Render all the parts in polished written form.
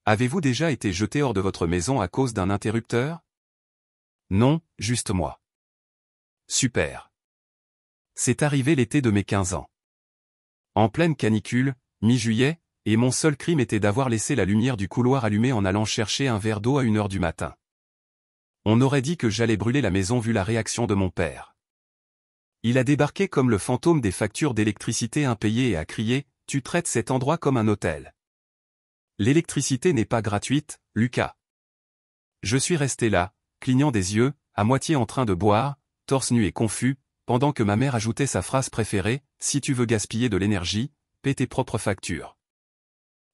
Avez-vous déjà été jeté hors de votre maison à cause d'un interrupteur? Non, juste moi. Super. C'est arrivé l'été de mes 15 ans. En pleine canicule, mi-juillet, et mon seul crime était d'avoir laissé la lumière du couloir allumée en allant chercher un verre d'eau à 1 heure du matin. On aurait dit que j'allais brûler la maison vu la réaction de mon père. Il a débarqué comme le fantôme des factures d'électricité impayées et a crié « Tu traites cet endroit comme un hôtel. L'électricité n'est pas gratuite, Lucas. » Je suis resté là, clignant des yeux, à moitié en train de boire, torse nu et confus, pendant que ma mère ajoutait sa phrase préférée « Si tu veux gaspiller de l'énergie, paie tes propres factures. »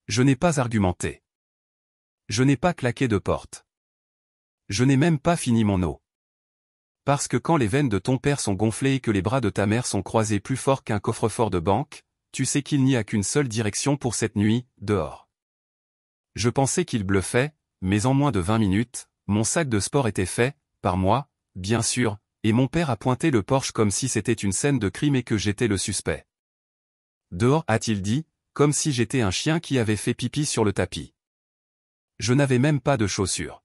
Je n'ai pas argumenté. Je n'ai pas claqué de porte. Je n'ai même pas fini mon eau. Parce que quand les veines de ton père sont gonflées et que les bras de ta mère sont croisés plus fort qu'un coffre-fort de banque, tu sais qu'il n'y a qu'une seule direction pour cette nuit, dehors. Je pensais qu'il bluffait, mais en moins de 20 minutes, mon sac de sport était fait, par moi, bien sûr, et mon père a pointé le porche comme si c'était une scène de crime et que j'étais le suspect. Dehors, a-t-il dit, comme si j'étais un chien qui avait fait pipi sur le tapis. Je n'avais même pas de chaussures.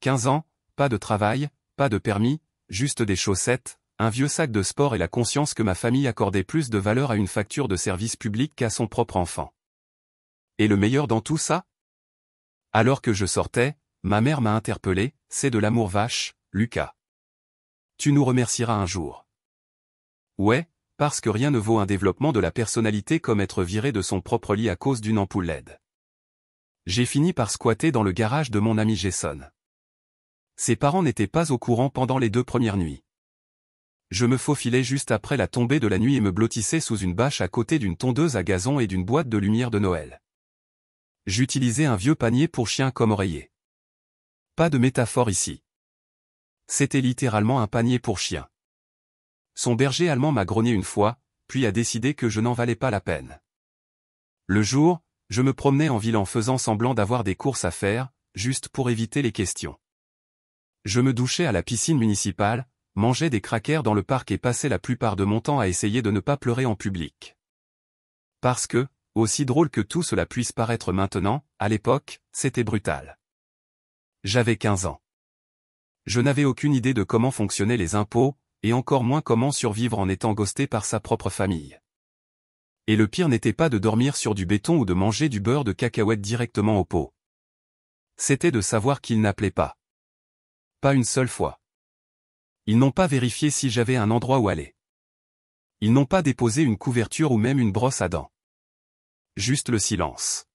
15 ans, pas de travail, pas de permis, juste des chaussettes, un vieux sac de sport et la conscience que ma famille accordait plus de valeur à une facture de service public qu'à son propre enfant. Et le meilleur dans tout ça? Alors que je sortais, ma mère m'a interpellé, c'est de l'amour vache, Lucas. Tu nous remercieras un jour. Ouais, parce que rien ne vaut un développement de la personnalité comme être viré de son propre lit à cause d'une ampoule LED. J'ai fini par squatter dans le garage de mon ami Jason. Ses parents n'étaient pas au courant pendant les 2 premières nuits. Je me faufilais juste après la tombée de la nuit et me blottissais sous une bâche à côté d'une tondeuse à gazon et d'une boîte de lumière de Noël. J'utilisais un vieux panier pour chien comme oreiller. Pas de métaphore ici. C'était littéralement un panier pour chien. Son berger allemand m'a grogné une fois, puis a décidé que je n'en valais pas la peine. Le jour, je me promenais en ville en faisant semblant d'avoir des courses à faire, juste pour éviter les questions. Je me douchais à la piscine municipale, mangeais des crackers dans le parc et passais la plupart de mon temps à essayer de ne pas pleurer en public. Parce que, aussi drôle que tout cela puisse paraître maintenant, à l'époque, c'était brutal. J'avais 15 ans. Je n'avais aucune idée de comment fonctionnaient les impôts, et encore moins comment survivre en étant ghosté par sa propre famille. Et le pire n'était pas de dormir sur du béton ou de manger du beurre de cacahuète directement au pot. C'était de savoir qu'ils n'appelaient pas. Pas une seule fois. Ils n'ont pas vérifié si j'avais un endroit où aller. Ils n'ont pas déposé une couverture ou même une brosse à dents. Juste le silence.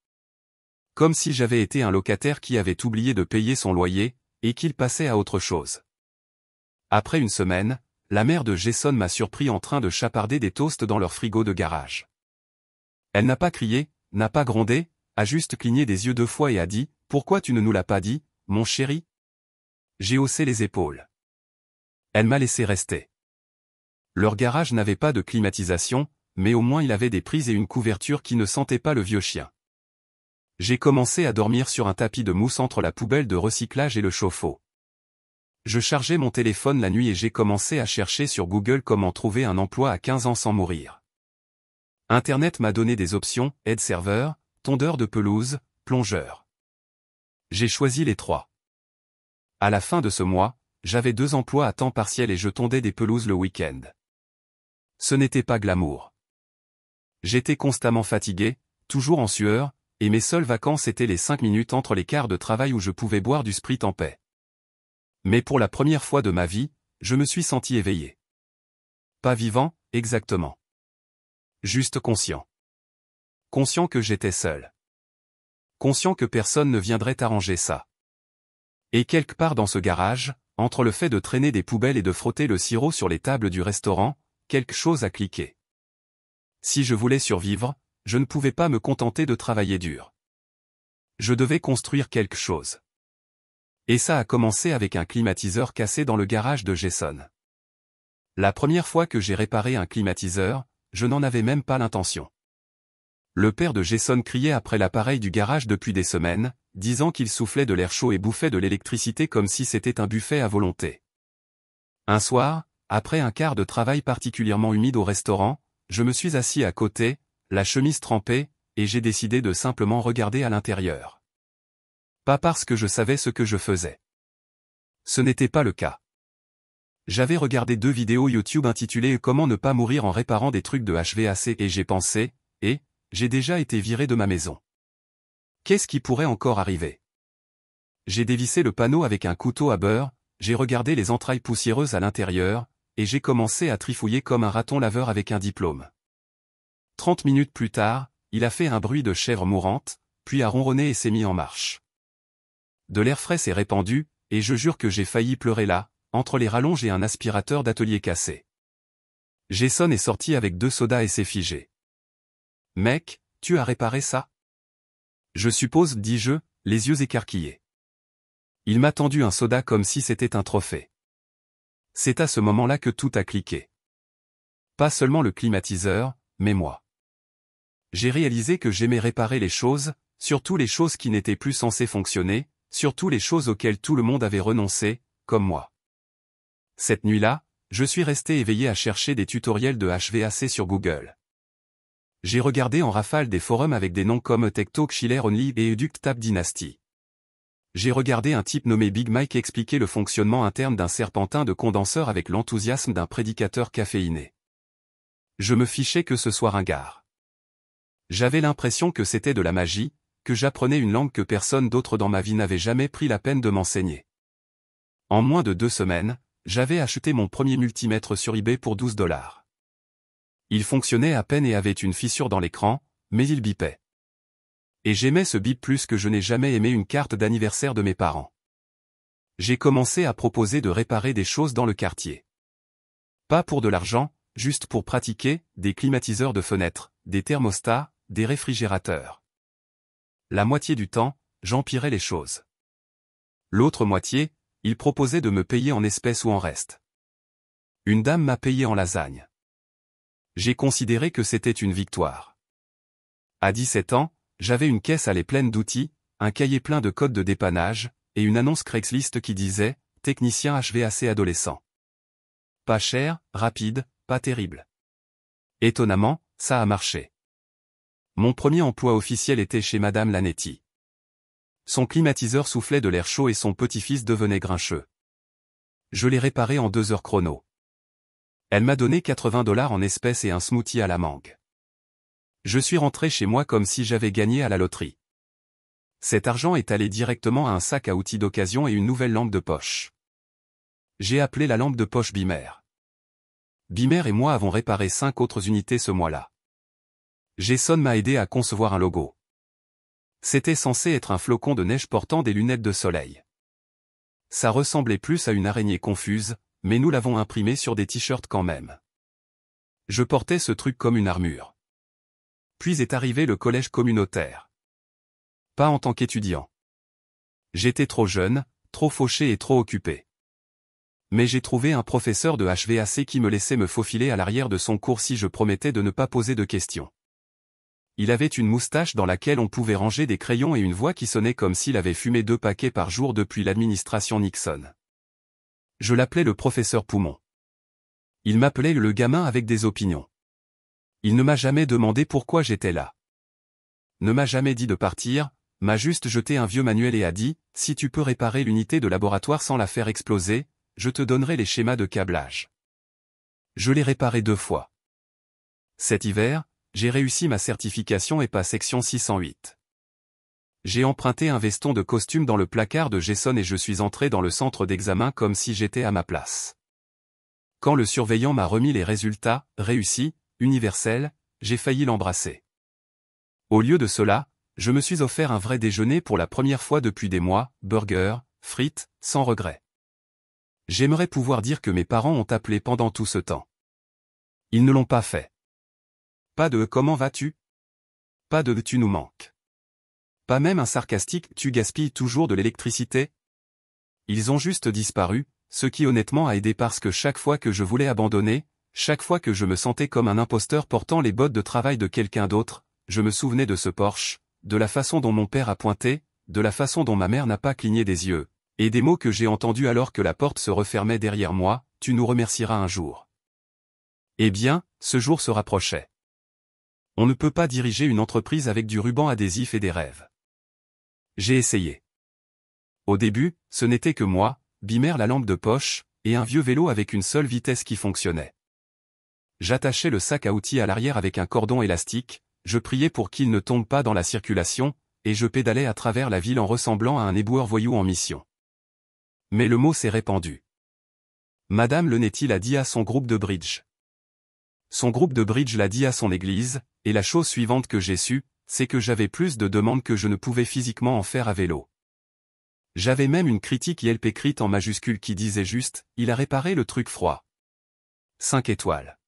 Comme si j'avais été un locataire qui avait oublié de payer son loyer, et qu'il passait à autre chose. Après une semaine, la mère de Jason m'a surpris en train de chaparder des toasts dans leur frigo de garage. Elle n'a pas crié, n'a pas grondé, a juste cligné des yeux 2 fois et a dit « Pourquoi tu ne nous l'as pas dit, mon chéri ?» J'ai haussé les épaules. Elle m'a laissé rester. Leur garage n'avait pas de climatisation, mais au moins il avait des prises et une couverture qui ne sentait pas le vieux chien. J'ai commencé à dormir sur un tapis de mousse entre la poubelle de recyclage et le chauffe-eau. Je chargeais mon téléphone la nuit et j'ai commencé à chercher sur Google comment trouver un emploi à 15 ans sans mourir. Internet m'a donné des options, aide-serveur, tondeur de pelouse, plongeur. J'ai choisi les 3. À la fin de ce mois, j'avais 2 emplois à temps partiel et je tondais des pelouses le week-end. Ce n'était pas glamour. J'étais constamment fatigué, toujours en sueur, et mes seules vacances étaient les 5 minutes entre les quarts de travail où je pouvais boire du sprit en paix. Mais pour la première fois de ma vie, je me suis senti éveillé. Pas vivant, exactement. Juste conscient. Conscient que j'étais seul. Conscient que personne ne viendrait arranger ça. Et quelque part dans ce garage, entre le fait de traîner des poubelles et de frotter le sirop sur les tables du restaurant, quelque chose a cliqué. Si je voulais survivre, je ne pouvais pas me contenter de travailler dur. Je devais construire quelque chose. Et ça a commencé avec un climatiseur cassé dans le garage de Jason. La première fois que j'ai réparé un climatiseur, je n'en avais même pas l'intention. Le père de Jason criait après l'appareil du garage depuis des semaines, disant qu'il soufflait de l'air chaud et bouffait de l'électricité comme si c'était un buffet à volonté. Un soir, après un quart de travail particulièrement humide au restaurant, je me suis assis à côté, la chemise trempée, et j'ai décidé de simplement regarder à l'intérieur. Pas parce que je savais ce que je faisais. Ce n'était pas le cas. J'avais regardé 2 vidéos YouTube intitulées « Comment ne pas mourir en réparant des trucs de HVAC » et j'ai pensé, j'ai déjà été viré de ma maison. Qu'est-ce qui pourrait encore arriver? J'ai dévissé le panneau avec un couteau à beurre, j'ai regardé les entrailles poussiéreuses à l'intérieur, et j'ai commencé à trifouiller comme un raton laveur avec un diplôme. 30 minutes plus tard, il a fait un bruit de chèvre mourante, puis a ronronné et s'est mis en marche. De l'air frais s'est répandu, et je jure que j'ai failli pleurer là, entre les rallonges et un aspirateur d'atelier cassé. Jason est sorti avec 2 sodas et s'est figé. « Mec, tu as réparé ça ?» Je suppose, dis-je, les yeux écarquillés. Il m'a tendu un soda comme si c'était un trophée. C'est à ce moment-là que tout a cliqué. Pas seulement le climatiseur, mais moi. J'ai réalisé que j'aimais réparer les choses, surtout les choses qui n'étaient plus censées fonctionner, surtout les choses auxquelles tout le monde avait renoncé, comme moi. Cette nuit-là, je suis resté éveillé à chercher des tutoriels de HVAC sur Google. J'ai regardé en rafale des forums avec des noms comme Tech Talk Chiller Only et Educt Tap Dynasty. J'ai regardé un type nommé Big Mike expliquer le fonctionnement interne d'un serpentin de condenseur avec l'enthousiasme d'un prédicateur caféiné. Je me fichais que ce soit ringard. J'avais l'impression que c'était de la magie, que j'apprenais une langue que personne d'autre dans ma vie n'avait jamais pris la peine de m'enseigner. En moins de 2 semaines, j'avais acheté mon premier multimètre sur eBay pour 12 $. Il fonctionnait à peine et avait une fissure dans l'écran, mais il bipait. Et j'aimais ce bip plus que je n'ai jamais aimé une carte d'anniversaire de mes parents. J'ai commencé à proposer de réparer des choses dans le quartier. Pas pour de l'argent, juste pour pratiquer, des climatiseurs de fenêtres, des thermostats, des réfrigérateurs. La moitié du temps, j'empirais les choses. L'autre moitié, il proposait de me payer en espèces ou en reste. Une dame m'a payé en lasagne. J'ai considéré que c'était une victoire. À 17 ans, j'avais une caisse allée pleine d'outils, un cahier plein de codes de dépannage, et une annonce Craigslist qui disait « Technicien HVAC adolescent ». Pas cher, rapide, pas terrible. Étonnamment, ça a marché. Mon premier emploi officiel était chez Madame Lanetti. Son climatiseur soufflait de l'air chaud et son petit-fils devenait grincheux. Je l'ai réparé en 2 heures chrono. Elle m'a donné 80 $ en espèces et un smoothie à la mangue. Je suis rentré chez moi comme si j'avais gagné à la loterie. Cet argent est allé directement à un sac à outils d'occasion et une nouvelle lampe de poche. J'ai appelé la lampe de poche Bimer. Bimer et moi avons réparé 5 autres unités ce mois-là. Jason m'a aidé à concevoir un logo. C'était censé être un flocon de neige portant des lunettes de soleil. Ça ressemblait plus à une araignée confuse, mais nous l'avons imprimé sur des t-shirts quand même. Je portais ce truc comme une armure. Puis est arrivé le collège communautaire. Pas en tant qu'étudiant. J'étais trop jeune, trop fauché et trop occupé. Mais j'ai trouvé un professeur de HVAC qui me laissait me faufiler à l'arrière de son cours si je promettais de ne pas poser de questions. Il avait une moustache dans laquelle on pouvait ranger des crayons et une voix qui sonnait comme s'il avait fumé 2 paquets par jour depuis l'administration Nixon. Je l'appelais le professeur Poumon. Il m'appelait le gamin avec des opinions. Il ne m'a jamais demandé pourquoi j'étais là. Ne m'a jamais dit de partir, m'a juste jeté un vieux manuel et a dit, si tu peux réparer l'unité de laboratoire sans la faire exploser, je te donnerai les schémas de câblage. Je l'ai réparé 2 fois. Cet hiver, j'ai réussi ma certification EPA section 608. J'ai emprunté un veston de costume dans le placard de Jason et je suis entré dans le centre d'examen comme si j'étais à ma place. Quand le surveillant m'a remis les résultats, réussis, universels, j'ai failli l'embrasser. Au lieu de cela, je me suis offert un vrai déjeuner pour la première fois depuis des mois, burger, frites, sans regret. J'aimerais pouvoir dire que mes parents ont appelé pendant tout ce temps. Ils ne l'ont pas fait. Pas de « comment vas-tu » Pas de « tu nous manques ». Pas même un sarcastique « tu gaspilles toujours de l'électricité ». Ils ont juste disparu, ce qui honnêtement a aidé parce que chaque fois que je voulais abandonner, chaque fois que je me sentais comme un imposteur portant les bottes de travail de quelqu'un d'autre, je me souvenais de ce Porsche, de la façon dont mon père a pointé, de la façon dont ma mère n'a pas cligné des yeux, et des mots que j'ai entendus alors que la porte se refermait derrière moi, « tu nous remercieras un jour ». Eh bien, ce jour se rapprochait. On ne peut pas diriger une entreprise avec du ruban adhésif et des rêves. J'ai essayé. Au début, ce n'était que moi, Bimer la lampe de poche, et un vieux vélo avec une seule vitesse qui fonctionnait. J'attachais le sac à outils à l'arrière avec un cordon élastique, je priais pour qu'il ne tombe pas dans la circulation, et je pédalais à travers la ville en ressemblant à un éboueur voyou en mission. Mais le mot s'est répandu. Madame Lenetti l'a dit à son groupe de bridge. Son groupe de bridge l'a dit à son église, et la chose suivante que j'ai su, c'est que j'avais plus de demandes que je ne pouvais physiquement en faire à vélo. J'avais même une critique ILP écrite en majuscule qui disait juste, il a réparé le truc froid. 5 étoiles.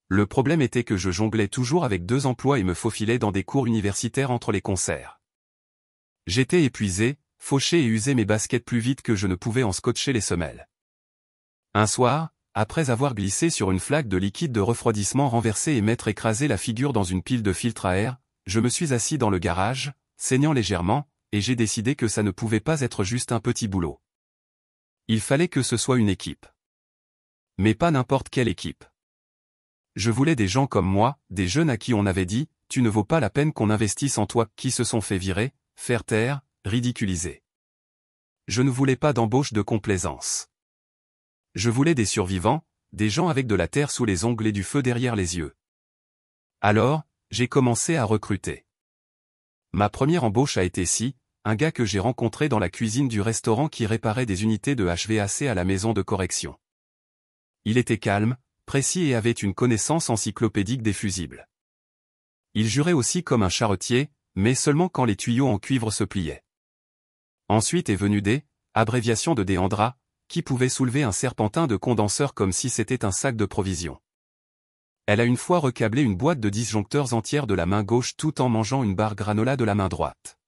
Le problème était que je jonglais toujours avec 2 emplois et me faufilais dans des cours universitaires entre les concerts. J'étais épuisé, fauché et usais mes baskets plus vite que je ne pouvais en scotcher les semelles. Un soir, après avoir glissé sur une flaque de liquide de refroidissement renversé et m'être écrasé la figure dans une pile de filtres à air, je me suis assis dans le garage, saignant légèrement, et j'ai décidé que ça ne pouvait pas être juste un petit boulot. Il fallait que ce soit une équipe. Mais pas n'importe quelle équipe. Je voulais des gens comme moi, des jeunes à qui on avait dit, tu ne vaux pas la peine qu'on investisse en toi, qui se sont fait virer, faire taire, ridiculiser. Je ne voulais pas d'embauche de complaisance. Je voulais des survivants, des gens avec de la terre sous les ongles et du feu derrière les yeux. Alors, j'ai commencé à recruter. Ma première embauche a été un gars que j'ai rencontré dans la cuisine du restaurant qui réparait des unités de HVAC à la maison de correction. Il était calme, précis et avait une connaissance encyclopédique des fusibles. Il jurait aussi comme un charretier, mais seulement quand les tuyaux en cuivre se pliaient. Ensuite est venu D, abréviation de Deandra, qui pouvait soulever un serpentin de condenseur comme si c'était un sac de provisions. Elle a une fois recablé une boîte de disjoncteurs entière de la main gauche tout en mangeant une barre granola de la main droite.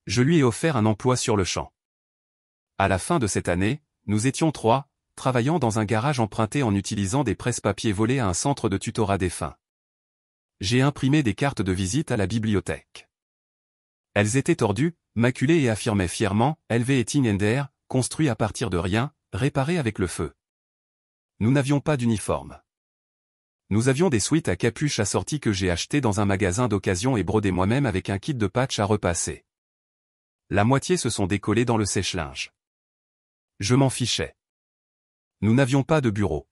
Je lui ai offert un emploi sur le champ. À la fin de cette année, nous étions 3, travaillant dans un garage emprunté en utilisant des presse-papiers volés à un centre de tutorat défunt. J'ai imprimé des cartes de visite à la bibliothèque. Elles étaient tordues, maculées et affirmaient fièrement « LV et Ender, construit à partir de rien, réparé avec le feu ». Nous n'avions pas d'uniforme. Nous avions des sweats à capuche assortis que j'ai achetés dans un magasin d'occasion et brodés moi-même avec un kit de patch à repasser. La moitié se sont décollés dans le sèche-linge. Je m'en fichais. Nous n'avions pas de bureau.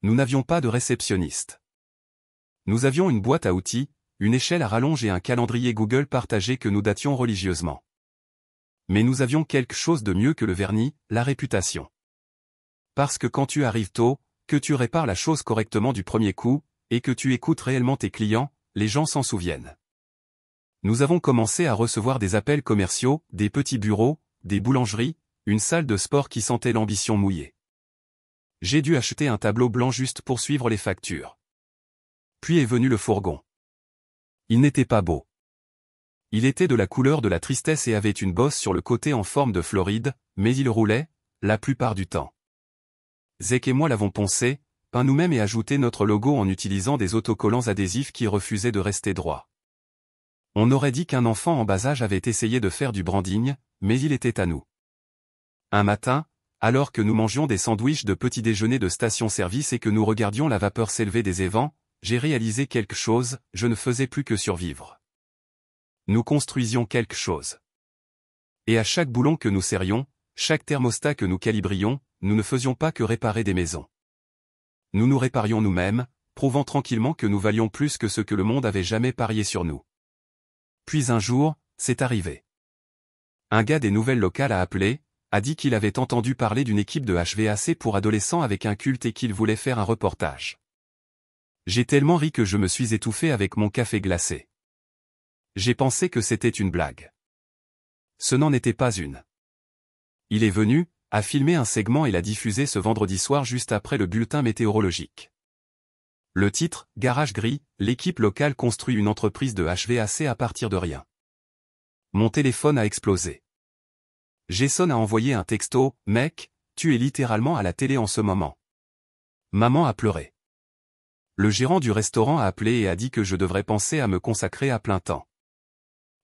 Nous n'avions pas de réceptionniste. Nous avions une boîte à outils, une échelle à rallonge et un calendrier Google partagé que nous dations religieusement. Mais nous avions quelque chose de mieux que le vernis, la réputation. Parce que quand tu arrives tôt, que tu répares la chose correctement du premier coup, et que tu écoutes réellement tes clients, les gens s'en souviennent. Nous avons commencé à recevoir des appels commerciaux, des petits bureaux, des boulangeries, une salle de sport qui sentait l'ambition mouillée. J'ai dû acheter un tableau blanc juste pour suivre les factures. Puis est venu le fourgon. Il n'était pas beau. Il était de la couleur de la tristesse et avait une bosse sur le côté en forme de Floride, mais il roulait, la plupart du temps. Zek et moi l'avons poncé, peint nous-mêmes et ajouté notre logo en utilisant des autocollants adhésifs qui refusaient de rester droits. On aurait dit qu'un enfant en bas âge avait essayé de faire du branding, mais il était à nous. Un matin, alors que nous mangions des sandwichs de petit déjeuner de station-service et que nous regardions la vapeur s'élever des évents, j'ai réalisé quelque chose, je ne faisais plus que survivre. Nous construisions quelque chose. Et à chaque boulon que nous serrions, chaque thermostat que nous calibrions, nous ne faisions pas que réparer des maisons. Nous nous réparions nous-mêmes, prouvant tranquillement que nous valions plus que ce que le monde avait jamais parié sur nous. Puis un jour, c'est arrivé. Un gars des nouvelles locales a appelé, a dit qu'il avait entendu parler d'une équipe de HVAC pour adolescents avec un culte et qu'il voulait faire un reportage. J'ai tellement ri que je me suis étouffé avec mon café glacé. J'ai pensé que c'était une blague. Ce n'en était pas une. Il est venu, a filmé un segment et l'a diffusé ce vendredi soir juste après le bulletin météorologique. Le titre, Garage Gris, l'équipe locale construit une entreprise de HVAC à partir de rien. Mon téléphone a explosé. Jason a envoyé un texto, mec, tu es littéralement à la télé en ce moment. Maman a pleuré. Le gérant du restaurant a appelé et a dit que je devrais penser à me consacrer à plein temps.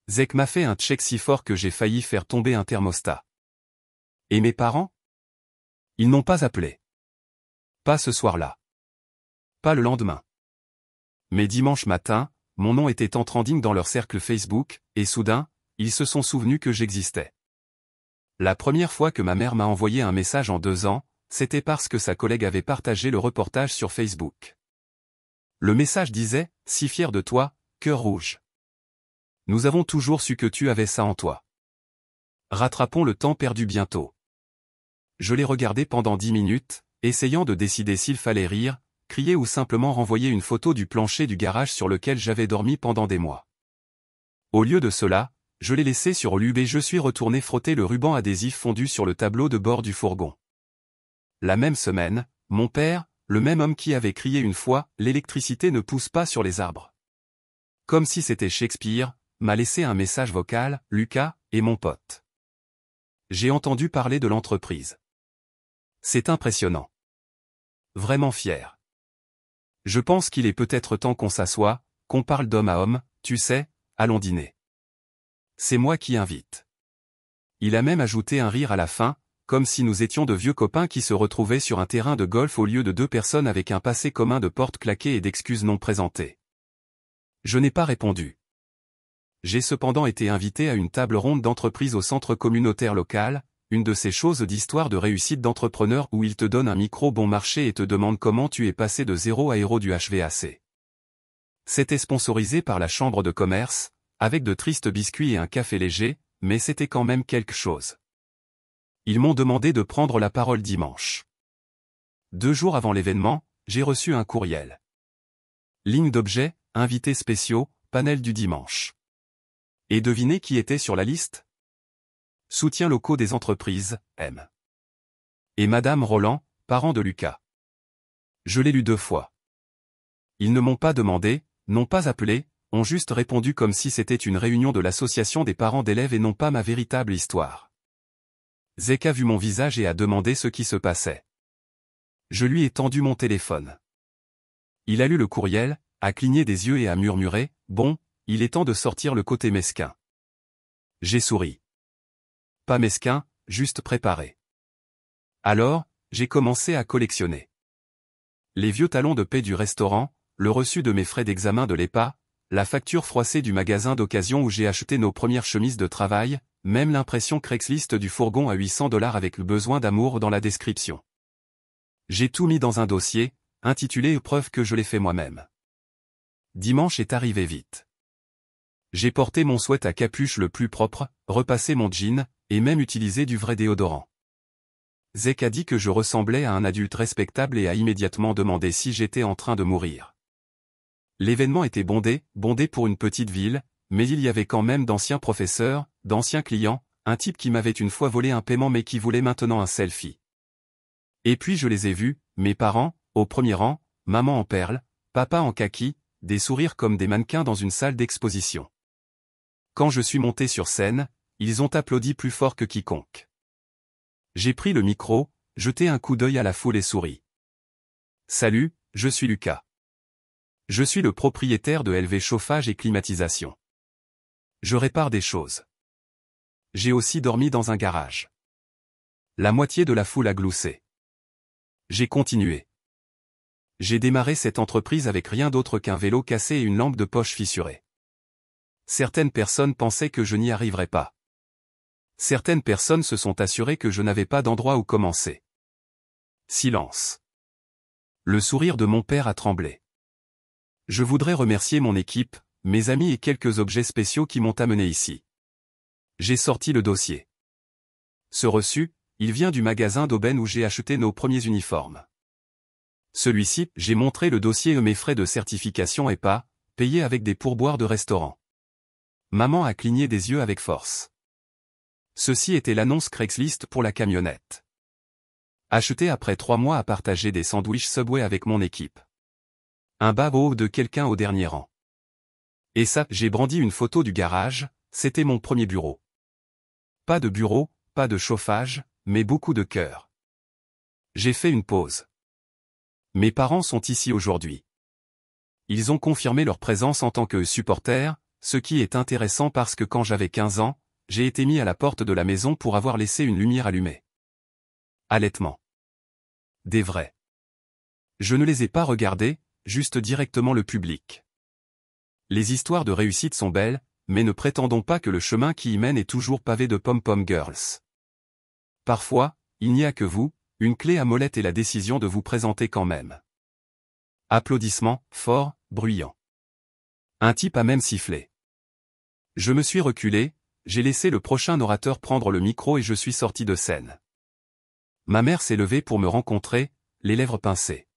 Zek m'a fait un check si fort que j'ai failli faire tomber un thermostat. Et mes parents? Ils n'ont pas appelé. Pas ce soir-là. Pas le lendemain. Mais dimanche matin, mon nom était en trending dans leur cercle Facebook, et soudain, ils se sont souvenus que j'existais. La première fois que ma mère m'a envoyé un message en 2 ans, c'était parce que sa collègue avait partagé le reportage sur Facebook. Le message disait « Si fier de toi, cœur rouge. Nous avons toujours su que tu avais ça en toi. Rattrapons le temps perdu bientôt. » Je l'ai regardé pendant 10 minutes, essayant de décider s'il fallait rire, crier ou simplement renvoyer une photo du plancher du garage sur lequel j'avais dormi pendant des mois. Au lieu de cela, je l'ai laissé sur l'UB et je suis retourné frotter le ruban adhésif fondu sur le tableau de bord du fourgon. La même semaine, mon père, le même homme qui avait crié une fois « L'électricité ne pousse pas sur les arbres ». Comme si c'était Shakespeare, m'a laissé un message vocal, Lucas, et mon pote. J'ai entendu parler de l'entreprise. C'est impressionnant. Vraiment fier. Je pense qu'il est peut-être temps qu'on s'assoie, qu'on parle d'homme à homme, tu sais, allons dîner. C'est moi qui invite. Il a même ajouté un rire à la fin, comme si nous étions de vieux copains qui se retrouvaient sur un terrain de golf au lieu de 2 personnes avec un passé commun de portes claquées et d'excuses non présentées. Je n'ai pas répondu. J'ai cependant été invité à une table ronde d'entreprise au centre communautaire local, une de ces choses d'histoire de réussite d'entrepreneur où ils te donnent un micro bon marché et te demandent comment tu es passé de 0 à héros du HVAC. C'était sponsorisé par la chambre de commerce, avec de tristes biscuits et un café léger, mais c'était quand même quelque chose. Ils m'ont demandé de prendre la parole dimanche. 2 jours avant l'événement, j'ai reçu un courriel. Ligne d'objets, invités spéciaux, panel du dimanche. Et devinez qui était sur la liste? Soutiens locaux des entreprises, M. Et Madame Roland, parents de Lucas. Je l'ai lu 2 fois. Ils ne m'ont pas demandé, n'ont pas appelé, ont juste répondu comme si c'était une réunion de l'association des parents d'élèves et non pas ma véritable histoire. Zek a vu mon visage et a demandé ce qui se passait. Je lui ai tendu mon téléphone. Il a lu le courriel, a cligné des yeux et a murmuré « Bon, il est temps de sortir le côté mesquin. » J'ai souri. Pas mesquin, juste préparé. Alors, j'ai commencé à collectionner. Les vieux talons de paie du restaurant, le reçu de mes frais d'examen de l'EPA, la facture froissée du magasin d'occasion où j'ai acheté nos premières chemises de travail, même l'impression Craigslist du fourgon à $800 avec le besoin d'amour dans la description. J'ai tout mis dans un dossier, intitulé « Preuve que je l'ai fait moi-même ». Dimanche est arrivé vite. J'ai porté mon sweat à capuche le plus propre, repassé mon jean, et même utilisé du vrai déodorant. Zek a dit que je ressemblais à un adulte respectable et a immédiatement demandé si j'étais en train de mourir. L'événement était bondé pour une petite ville, mais il y avait quand même d'anciens professeurs, d'anciens clients, un type qui m'avait une fois volé un paiement mais qui voulait maintenant un selfie. Et puis je les ai vus, mes parents, au premier rang, maman en perles, papa en kaki, des sourires comme des mannequins dans une salle d'exposition. Quand je suis monté sur scène, ils ont applaudi plus fort que quiconque. J'ai pris le micro, jeté un coup d'œil à la foule et souri. Salut, je suis Lucas. Je suis le propriétaire de LV Chauffage et Climatisation. Je répare des choses. J'ai aussi dormi dans un garage. La moitié de la foule a gloussé. J'ai continué. J'ai démarré cette entreprise avec rien d'autre qu'un vélo cassé et une lampe de poche fissurée. Certaines personnes pensaient que je n'y arriverais pas. Certaines personnes se sont assurées que je n'avais pas d'endroit où commencer. Silence. Le sourire de mon père a tremblé. Je voudrais remercier mon équipe, mes amis et quelques objets spéciaux qui m'ont amené ici. J'ai sorti le dossier. Ce reçu, il vient du magasin d'aubaine où j'ai acheté nos premiers uniformes. Celui-ci, j'ai montré le dossier et mes frais de certification EPA, payés avec des pourboires de restaurant. Maman a cligné des yeux avec force. Ceci était l'annonce Craigslist pour la camionnette. Acheté après 3 mois à partager des sandwichs Subway avec mon équipe. Un babo de quelqu'un au dernier rang. Et ça, j'ai brandi une photo du garage, c'était mon premier bureau. Pas de bureau, pas de chauffage, mais beaucoup de cœur. J'ai fait une pause. Mes parents sont ici aujourd'hui. Ils ont confirmé leur présence en tant que supporters, ce qui est intéressant parce que quand j'avais 15 ans, j'ai été mis à la porte de la maison pour avoir laissé une lumière allumée. Allaitement. Des vrais. Je ne les ai pas regardés, juste directement le public. Les histoires de réussite sont belles, mais ne prétendons pas que le chemin qui y mène est toujours pavé de pom-pom girls. Parfois, il n'y a que vous, une clé à molette et la décision de vous présenter quand même. Applaudissements, forts, bruyants. Un type a même sifflé. Je me suis reculé, j'ai laissé le prochain orateur prendre le micro et je suis sorti de scène. Ma mère s'est levée pour me rencontrer, les lèvres pincées.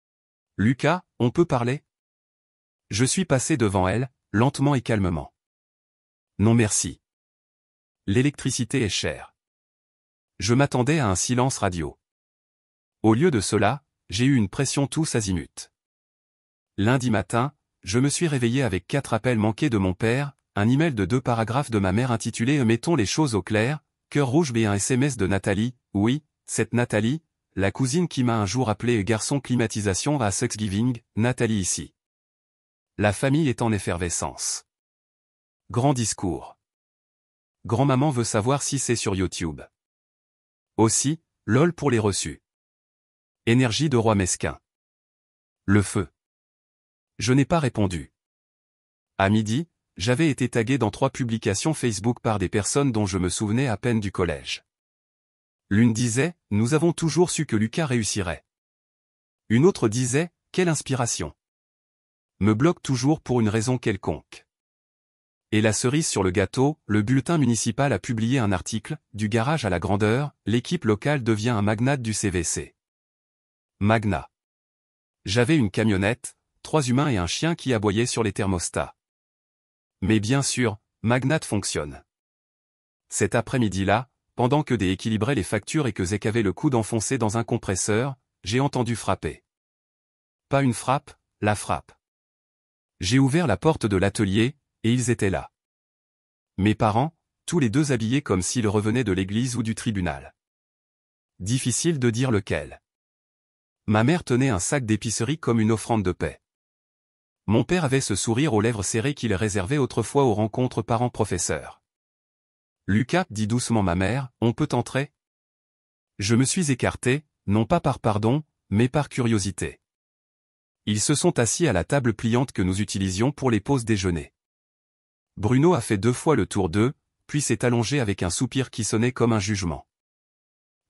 « Lucas, on peut parler ?» Je suis passé devant elle, lentement et calmement. « Non merci. L'électricité est chère. » Je m'attendais à un silence radio. Au lieu de cela, j'ai eu une pression tous azimuts. Lundi matin, je me suis réveillé avec 4 appels manqués de mon père, un email de 2 paragraphes de ma mère intitulé « Mettons les choses au clair », cœur rouge et un SMS de Nathalie, oui, cette Nathalie, la cousine qui m'a un jour appelé garçon climatisation à Thanksgiving, Nathalie ici. La famille est en effervescence. Grand discours. Grand-maman veut savoir si c'est sur YouTube. Aussi, lol pour les reçus. Énergie de roi mesquin. Le feu. Je n'ai pas répondu. À midi, j'avais été tagué dans 3 publications Facebook par des personnes dont je me souvenais à peine du collège. L'une disait, nous avons toujours su que Lucas réussirait. Une autre disait, quelle inspiration. Me bloque toujours pour une raison quelconque. Et la cerise sur le gâteau, le bulletin municipal a publié un article, du garage à la grandeur, l'équipe locale devient un magnat du CVC. Magnat. J'avais une camionnette, 3 humains et un chien qui aboyaient sur les thermostats. Mais bien sûr, magnat fonctionne. Cet après-midi-là, pendant que Dé équilibrait les factures et que Zek avait le coude enfoncé dans un compresseur, j'ai entendu frapper. Pas une frappe, la frappe. J'ai ouvert la porte de l'atelier, et ils étaient là. Mes parents, tous les 2 habillés comme s'ils revenaient de l'église ou du tribunal. Difficile de dire lequel. Ma mère tenait un sac d'épicerie comme une offrande de paix. Mon père avait ce sourire aux lèvres serrées qu'il réservait autrefois aux rencontres parents-professeurs. « Lucas, dit doucement ma mère, on peut entrer ?» Je me suis écarté, non pas par pardon, mais par curiosité. Ils se sont assis à la table pliante que nous utilisions pour les pauses déjeuner. Bruno a fait 2 fois le tour d'eux, puis s'est allongé avec un soupir qui sonnait comme un jugement.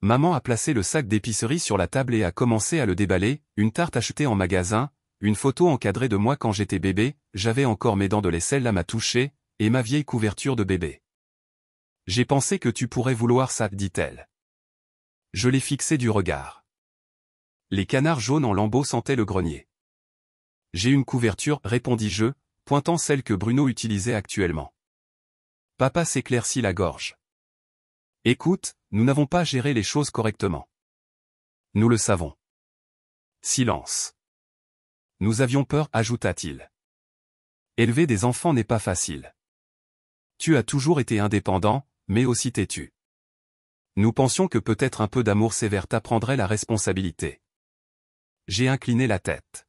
Maman a placé le sac d'épicerie sur la table et a commencé à le déballer, une tarte achetée en magasin, une photo encadrée de moi quand j'étais bébé, j'avais encore mes dents de l'aisselle à ma toucher, et ma vieille couverture de bébé. « J'ai pensé que tu pourrais vouloir ça, dit-elle. Je l'ai fixé du regard. Les canards jaunes en lambeaux sentaient le grenier. J'ai une couverture, répondis-je, pointant celle que Bruno utilisait actuellement. Papa s'éclaircit la gorge. Écoute, nous n'avons pas géré les choses correctement. Nous le savons. Silence. Nous avions peur, ajouta-t-il. Élever des enfants n'est pas facile. Tu as toujours été indépendant, mais aussi têtu. Nous pensions que peut-être un peu d'amour sévère t'apprendrait la responsabilité. J'ai incliné la tête.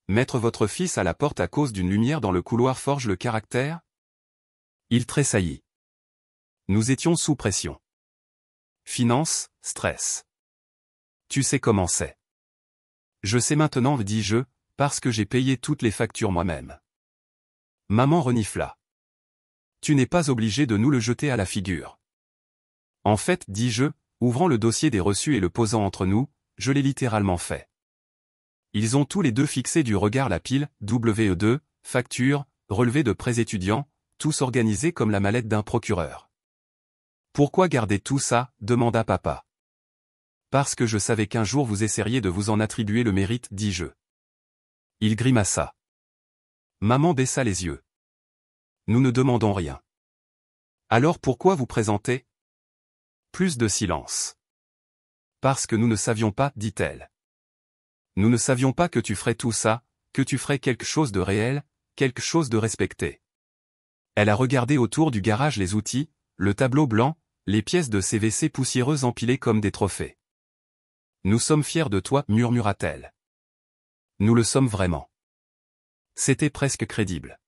Mettre votre fils à la porte à cause d'une lumière dans le couloir forge le caractère ? Il tressaillit. Nous étions sous pression. Finance, stress. Tu sais comment c'est. Je sais maintenant, dis-je, parce que j'ai payé toutes les factures moi-même. Maman renifla. Tu n'es pas obligé de nous le jeter à la figure. En fait, dis-je, ouvrant le dossier des reçus et le posant entre nous, je l'ai littéralement fait. Ils ont tous les 2 fixé du regard la pile, WE2, facture, relevé de prêts étudiants, tous organisés comme la mallette d'un procureur. Pourquoi garder tout ça, demanda papa. Parce que je savais qu'un jour vous essaieriez de vous en attribuer le mérite, dis-je. Il grimaça. Maman baissa les yeux. Nous ne demandons rien. Alors pourquoi vous présentez ? Plus de silence. Parce que nous ne savions pas, dit-elle. Nous ne savions pas que tu ferais tout ça, que tu ferais quelque chose de réel, quelque chose de respecté. Elle a regardé autour du garage les outils, le tableau blanc, les pièces de CVC poussiéreuses empilées comme des trophées. Nous sommes fiers de toi, murmura-t-elle. Nous le sommes vraiment. C'était presque crédible.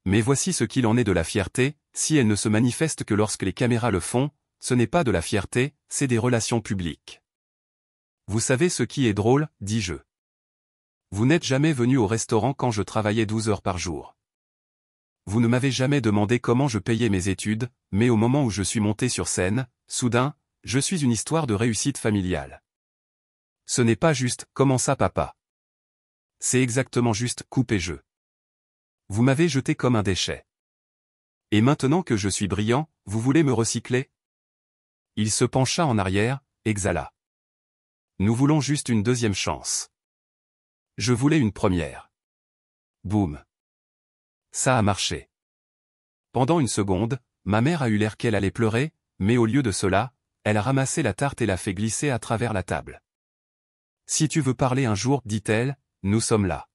Mais voici ce qu'il en est de la fierté, si elle ne se manifeste que lorsque les caméras le font, ce n'est pas de la fierté, c'est des relations publiques. Vous savez ce qui est drôle, dis-je. Vous n'êtes jamais venu au restaurant quand je travaillais 12 heures par jour. Vous ne m'avez jamais demandé comment je payais mes études, mais au moment où je suis monté sur scène, soudain, je suis une histoire de réussite familiale. Ce n'est pas juste « Comment ça papa ?» C'est exactement juste « Coupez-je ». Vous m'avez jeté comme un déchet. Et maintenant que je suis brillant, vous voulez me recycler? Il se pencha en arrière, exhala. Nous voulons juste une deuxième chance. Je voulais une première. Boum. Ça a marché. Pendant une seconde, ma mère a eu l'air qu'elle allait pleurer, mais au lieu de cela, elle a ramassé la tarte et l'a fait glisser à travers la table. Si tu veux parler un jour, dit-elle, nous sommes là.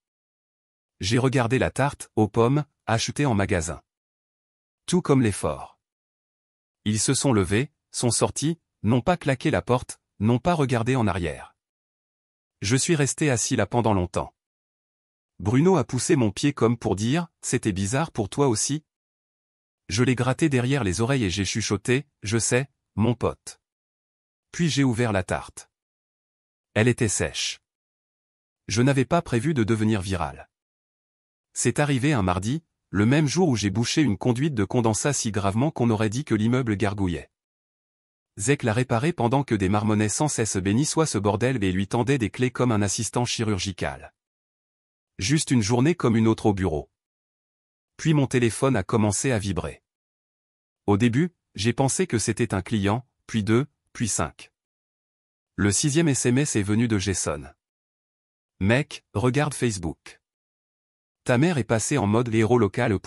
J'ai regardé la tarte, aux pommes, achetée en magasin. Tout comme l'effort. Ils se sont levés, sont sortis, n'ont pas claqué la porte, n'ont pas regardé en arrière. Je suis resté assis là pendant longtemps. Bruno a poussé mon pied comme pour dire, c'était bizarre pour toi aussi? Je l'ai gratté derrière les oreilles et j'ai chuchoté, je sais, mon pote. Puis j'ai ouvert la tarte. Elle était sèche. Je n'avais pas prévu de devenir viral. C'est arrivé un mardi, le même jour où j'ai bouché une conduite de condensat si gravement qu'on aurait dit que l'immeuble gargouillait. Zek l'a réparé pendant que des marmonnaient sans cesse béni soit ce bordel et lui tendaient des clés comme un assistant chirurgical. Juste une journée comme une autre au bureau. Puis mon téléphone a commencé à vibrer. Au début, j'ai pensé que c'était un client, puis 2, puis 5. Le 6e SMS est venu de Jason. Mec, regarde Facebook. Ta mère est passée en mode héros local.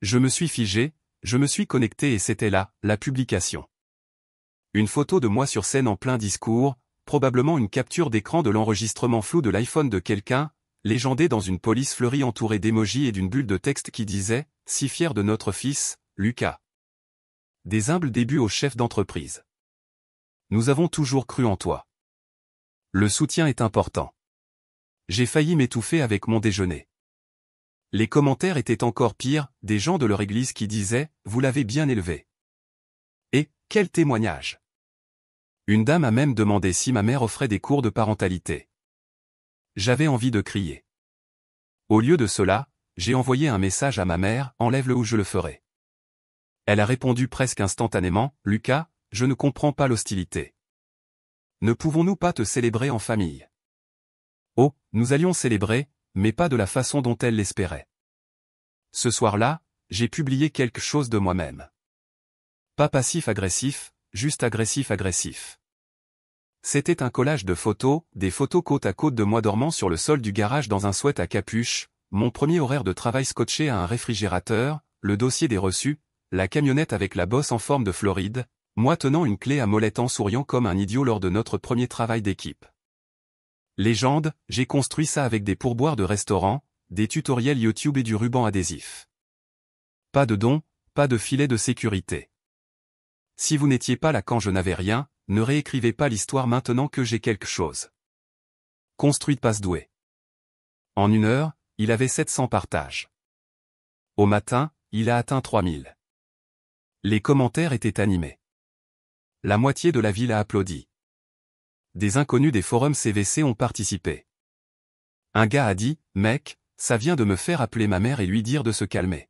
Je me suis figé, je me suis connecté et c'était là, la publication. Une photo de moi sur scène en plein discours, probablement une capture d'écran de l'enregistrement flou de l'iPhone de quelqu'un, légendé dans une police fleurie entourée d'émojis et d'une bulle de texte qui disait « Si fier de notre fils, Lucas ». Des humbles débuts au chef d'entreprise. Nous avons toujours cru en toi. Le soutien est important. J'ai failli m'étouffer avec mon déjeuner. Les commentaires étaient encore pires, des gens de leur église qui disaient « Vous l'avez bien élevé ». Et, quel témoignage! Une dame a même demandé si ma mère offrait des cours de parentalité. J'avais envie de crier. Au lieu de cela, j'ai envoyé un message à ma mère, enlève-le ou je le ferai. Elle a répondu presque instantanément, Lucas, je ne comprends pas l'hostilité. Ne pouvons-nous pas te célébrer en famille? Oh, nous allions célébrer, mais pas de la façon dont elle l'espérait. Ce soir-là, j'ai publié quelque chose de moi-même. Pas passif-agressif, juste agressif-agressif. C'était un collage de photos, des photos côte à côte de moi dormant sur le sol du garage dans un sweat à capuche, mon premier horaire de travail scotché à un réfrigérateur, le dossier des reçus, la camionnette avec la bosse en forme de Floride, moi tenant une clé à molette en souriant comme un idiot lors de notre premier travail d'équipe. Légende, j'ai construit ça avec des pourboires de restaurant, des tutoriels YouTube et du ruban adhésif. Pas de dons, pas de filet de sécurité. Si vous n'étiez pas là quand je n'avais rien, ne réécrivez pas l'histoire maintenant que j'ai quelque chose. Construite passe doué. En 1 heure, il avait 700 partages. Au matin, il a atteint 3000. Les commentaires étaient animés. La moitié de la ville a applaudi. Des inconnus des forums CVC ont participé. Un gars a dit, mec, ça vient de me faire appeler ma mère et lui dire de se calmer.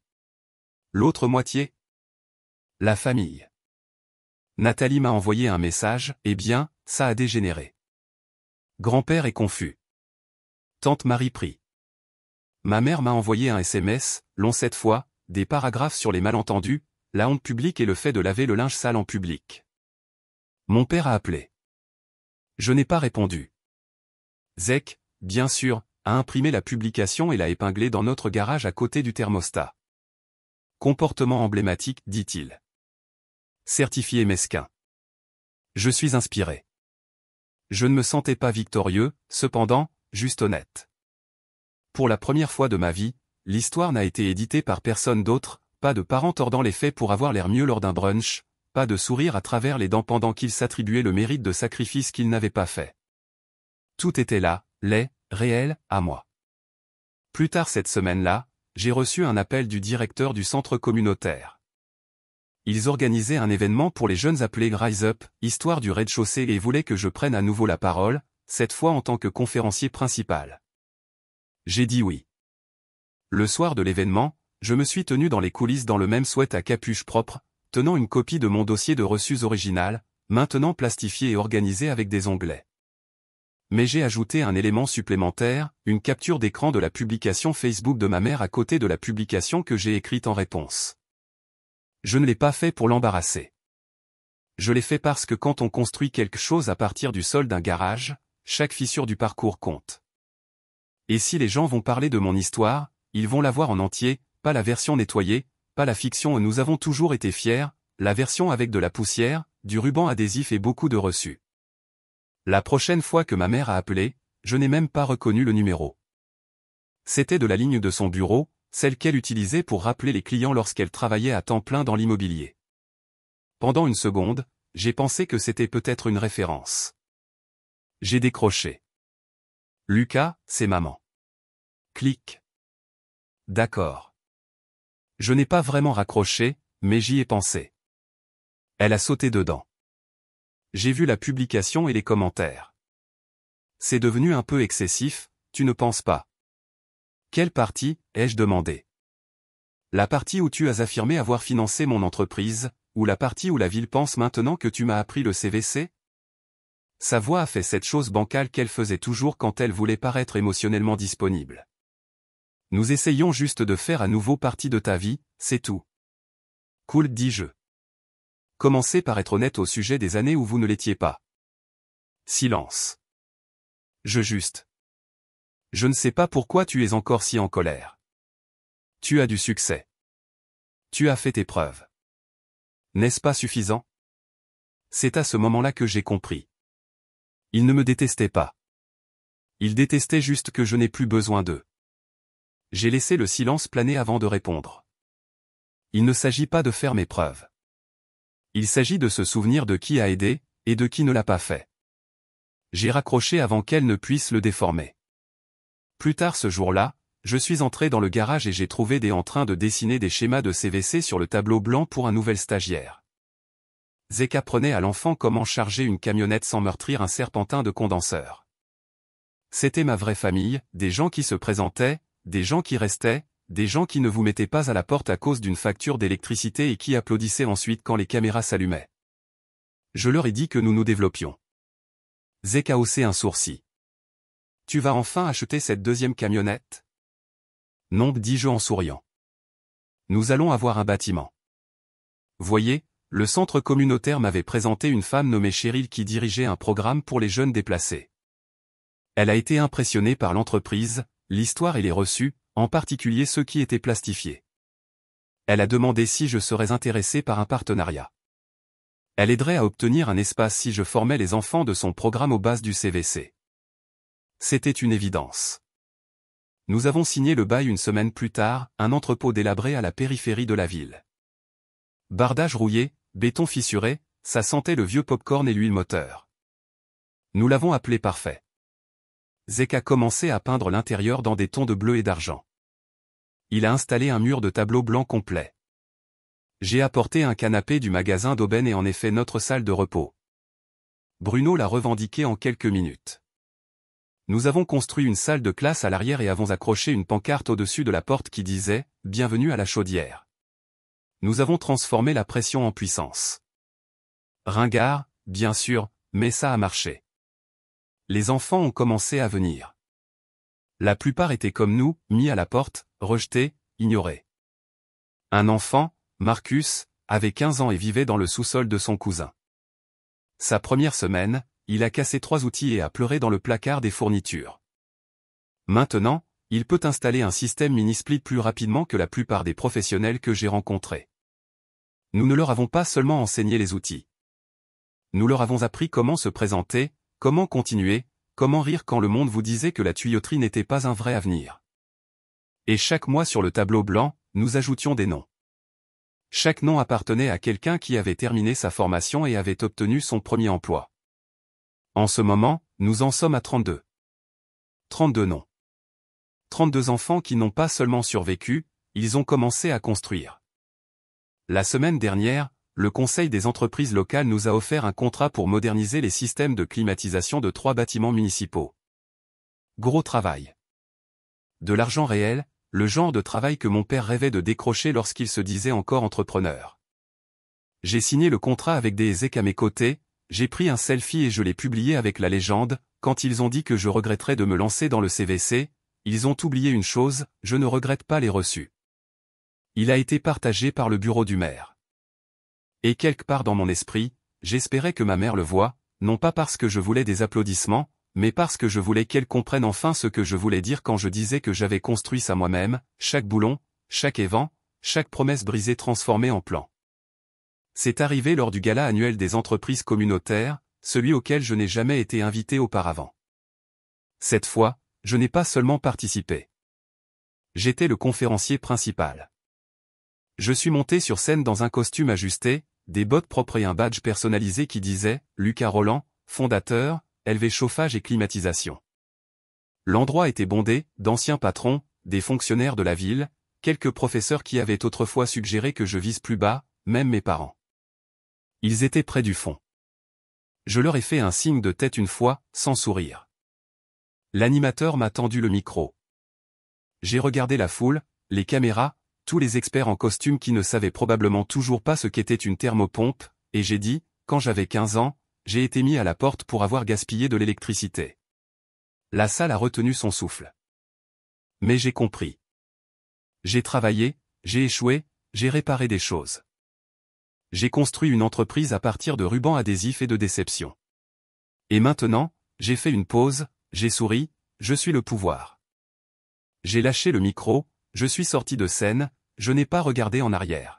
L'autre moitié? La famille. Nathalie m'a envoyé un message, eh bien, ça a dégénéré. Grand-père est confus. Tante Marie prie. Ma mère m'a envoyé un SMS, long cette fois, des paragraphes sur les malentendus, la honte publique et le fait de laver le linge sale en public. Mon père a appelé. Je n'ai pas répondu. Zek, bien sûr, a imprimé la publication et l'a épinglée dans notre garage à côté du thermostat. Comportement emblématique, dit-il. Certifié mesquin. Je suis inspiré. Je ne me sentais pas victorieux, cependant, juste honnête. Pour la première fois de ma vie, l'histoire n'a été éditée par personne d'autre, pas de parents tordant les faits pour avoir l'air mieux lors d'un brunch, pas de sourire à travers les dents pendant qu'ils s'attribuaient le mérite de sacrifices qu'ils n'avaient pas fait. Tout était là, laid, réel, à moi. Plus tard cette semaine-là, j'ai reçu un appel du directeur du centre communautaire. Ils organisaient un événement pour les jeunes appelé Rise Up, histoire du rez-de-chaussée et voulaient que je prenne à nouveau la parole, cette fois en tant que conférencier principal. J'ai dit oui. Le soir de l'événement, je me suis tenu dans les coulisses dans le même sweat à capuche propre, tenant une copie de mon dossier de reçus original, maintenant plastifié et organisé avec des onglets. Mais j'ai ajouté un élément supplémentaire, une capture d'écran de la publication Facebook de ma mère à côté de la publication que j'ai écrite en réponse. Je ne l'ai pas fait pour l'embarrasser. Je l'ai fait parce que quand on construit quelque chose à partir du sol d'un garage, chaque fissure du parcours compte. Et si les gens vont parler de mon histoire, ils vont la voir en entier, pas la version nettoyée, pas la fiction où nous avons toujours été fiers, la version avec de la poussière, du ruban adhésif et beaucoup de reçus. La prochaine fois que ma mère a appelé, je n'ai même pas reconnu le numéro. C'était de la ligne de son bureau, celle qu'elle utilisait pour rappeler les clients lorsqu'elle travaillait à temps plein dans l'immobilier. Pendant une seconde, j'ai pensé que c'était peut-être une référence. J'ai décroché. Lucas, c'est maman. Clic. D'accord. Je n'ai pas vraiment raccroché, mais j'y ai pensé. Elle a sauté dedans. J'ai vu la publication et les commentaires. C'est devenu un peu excessif, tu ne penses pas? Quelle partie, ai-je demandé? La partie où tu as affirmé avoir financé mon entreprise, ou la partie où la ville pense maintenant que tu m'as appris le CVC? Sa voix a fait cette chose bancale qu'elle faisait toujours quand elle voulait paraître émotionnellement disponible. Nous essayons juste de faire à nouveau partie de ta vie, c'est tout. Cool, dis-je. Commencez par être honnête au sujet des années où vous ne l'étiez pas. Silence. Je ne sais pas pourquoi tu es encore si en colère. Tu as du succès. Tu as fait tes preuves. N'est-ce pas suffisant? C'est à ce moment-là que j'ai compris. Il ne me détestait pas. Il détestait juste que je n'ai plus besoin d'eux. J'ai laissé le silence planer avant de répondre. Il ne s'agit pas de faire mes preuves. Il s'agit de se souvenir de qui a aidé, et de qui ne l'a pas fait. J'ai raccroché avant qu'elle ne puisse le déformer. Plus tard ce jour-là, je suis entré dans le garage et j'ai trouvé des en train de dessiner des schémas de CVC sur le tableau blanc pour un nouvel stagiaire. Zek apprenait à l'enfant comment charger une camionnette sans meurtrir un serpentin de condenseur. C'était ma vraie famille, des gens qui se présentaient, des gens qui restaient, des gens qui ne vous mettaient pas à la porte à cause d'une facture d'électricité et qui applaudissaient ensuite quand les caméras s'allumaient. Je leur ai dit que nous nous développions. Zek a haussé un sourcil. Tu vas enfin acheter cette deuxième camionnette? Non, dis-je en souriant. Nous allons avoir un bâtiment. Voyez, le centre communautaire m'avait présenté une femme nommée Cheryl qui dirigeait un programme pour les jeunes déplacés. Elle a été impressionnée par l'entreprise, l'histoire et les reçus, en particulier ceux qui étaient plastifiés. Elle a demandé si je serais intéressé par un partenariat. Elle aiderait à obtenir un espace si je formais les enfants de son programme aux bases du CVC. C'était une évidence. Nous avons signé le bail une semaine plus tard, un entrepôt délabré à la périphérie de la ville. Bardage rouillé, béton fissuré, ça sentait le vieux pop-corn et l'huile moteur. Nous l'avons appelé parfait. Zek a commencé à peindre l'intérieur dans des tons de bleu et d'argent. Il a installé un mur de tableaux blancs complet. J'ai apporté un canapé du magasin d'aubaine et en effet notre salle de repos. Bruno l'a revendiqué en quelques minutes. Nous avons construit une salle de classe à l'arrière et avons accroché une pancarte au-dessus de la porte qui disait « Bienvenue à la chaudière ». Nous avons transformé la pression en puissance. Ringard, bien sûr, mais ça a marché. Les enfants ont commencé à venir. La plupart étaient comme nous, mis à la porte, rejetés, ignorés. Un enfant, Marcus, avait 15 ans et vivait dans le sous-sol de son cousin. Sa première semaine, il a cassé 3 outils et a pleuré dans le placard des fournitures. Maintenant, il peut installer un système mini-split plus rapidement que la plupart des professionnels que j'ai rencontrés. Nous ne leur avons pas seulement enseigné les outils. Nous leur avons appris comment se présenter, comment continuer, comment rire quand le monde vous disait que la tuyauterie n'était pas un vrai avenir. Et chaque mois sur le tableau blanc, nous ajoutions des noms. Chaque nom appartenait à quelqu'un qui avait terminé sa formation et avait obtenu son premier emploi. En ce moment, nous en sommes à 32. 32 noms. 32 enfants qui n'ont pas seulement survécu, ils ont commencé à construire. La semaine dernière, le Conseil des entreprises locales nous a offert un contrat pour moderniser les systèmes de climatisation de 3 bâtiments municipaux. Gros travail. De l'argent réel, le genre de travail que mon père rêvait de décrocher lorsqu'il se disait encore entrepreneur. J'ai signé le contrat avec des Zek à mes côtés, j'ai pris un selfie et je l'ai publié avec la légende, quand ils ont dit que je regretterais de me lancer dans le CVC, ils ont oublié une chose, je ne regrette pas les reçus. Il a été partagé par le bureau du maire. Et quelque part dans mon esprit, j'espérais que ma mère le voie, non pas parce que je voulais des applaudissements, mais parce que je voulais qu'elle comprenne enfin ce que je voulais dire quand je disais que j'avais construit ça moi-même, chaque boulon, chaque évent, chaque promesse brisée transformée en plan. C'est arrivé lors du gala annuel des entreprises communautaires, celui auquel je n'ai jamais été invité auparavant. Cette fois, je n'ai pas seulement participé. J'étais le conférencier principal. Je suis monté sur scène dans un costume ajusté, des bottes propres et un badge personnalisé qui disait « Lucas Rolland, fondateur, LV chauffage et climatisation ». L'endroit était bondé, d'anciens patrons, des fonctionnaires de la ville, quelques professeurs qui avaient autrefois suggéré que je vise plus bas, même mes parents. Ils étaient près du fond. Je leur ai fait un signe de tête une fois, sans sourire. L'animateur m'a tendu le micro. J'ai regardé la foule, les caméras, tous les experts en costume qui ne savaient probablement toujours pas ce qu'était une thermopompe, et j'ai dit, quand j'avais 15 ans, j'ai été mis à la porte pour avoir gaspillé de l'électricité. La salle a retenu son souffle. Mais j'ai compris. J'ai travaillé, j'ai échoué, j'ai réparé des choses. J'ai construit une entreprise à partir de rubans adhésifs et de déception. Et maintenant, j'ai fait une pause, j'ai souri, je suis le pouvoir. J'ai lâché le micro, je suis sorti de scène, je n'ai pas regardé en arrière.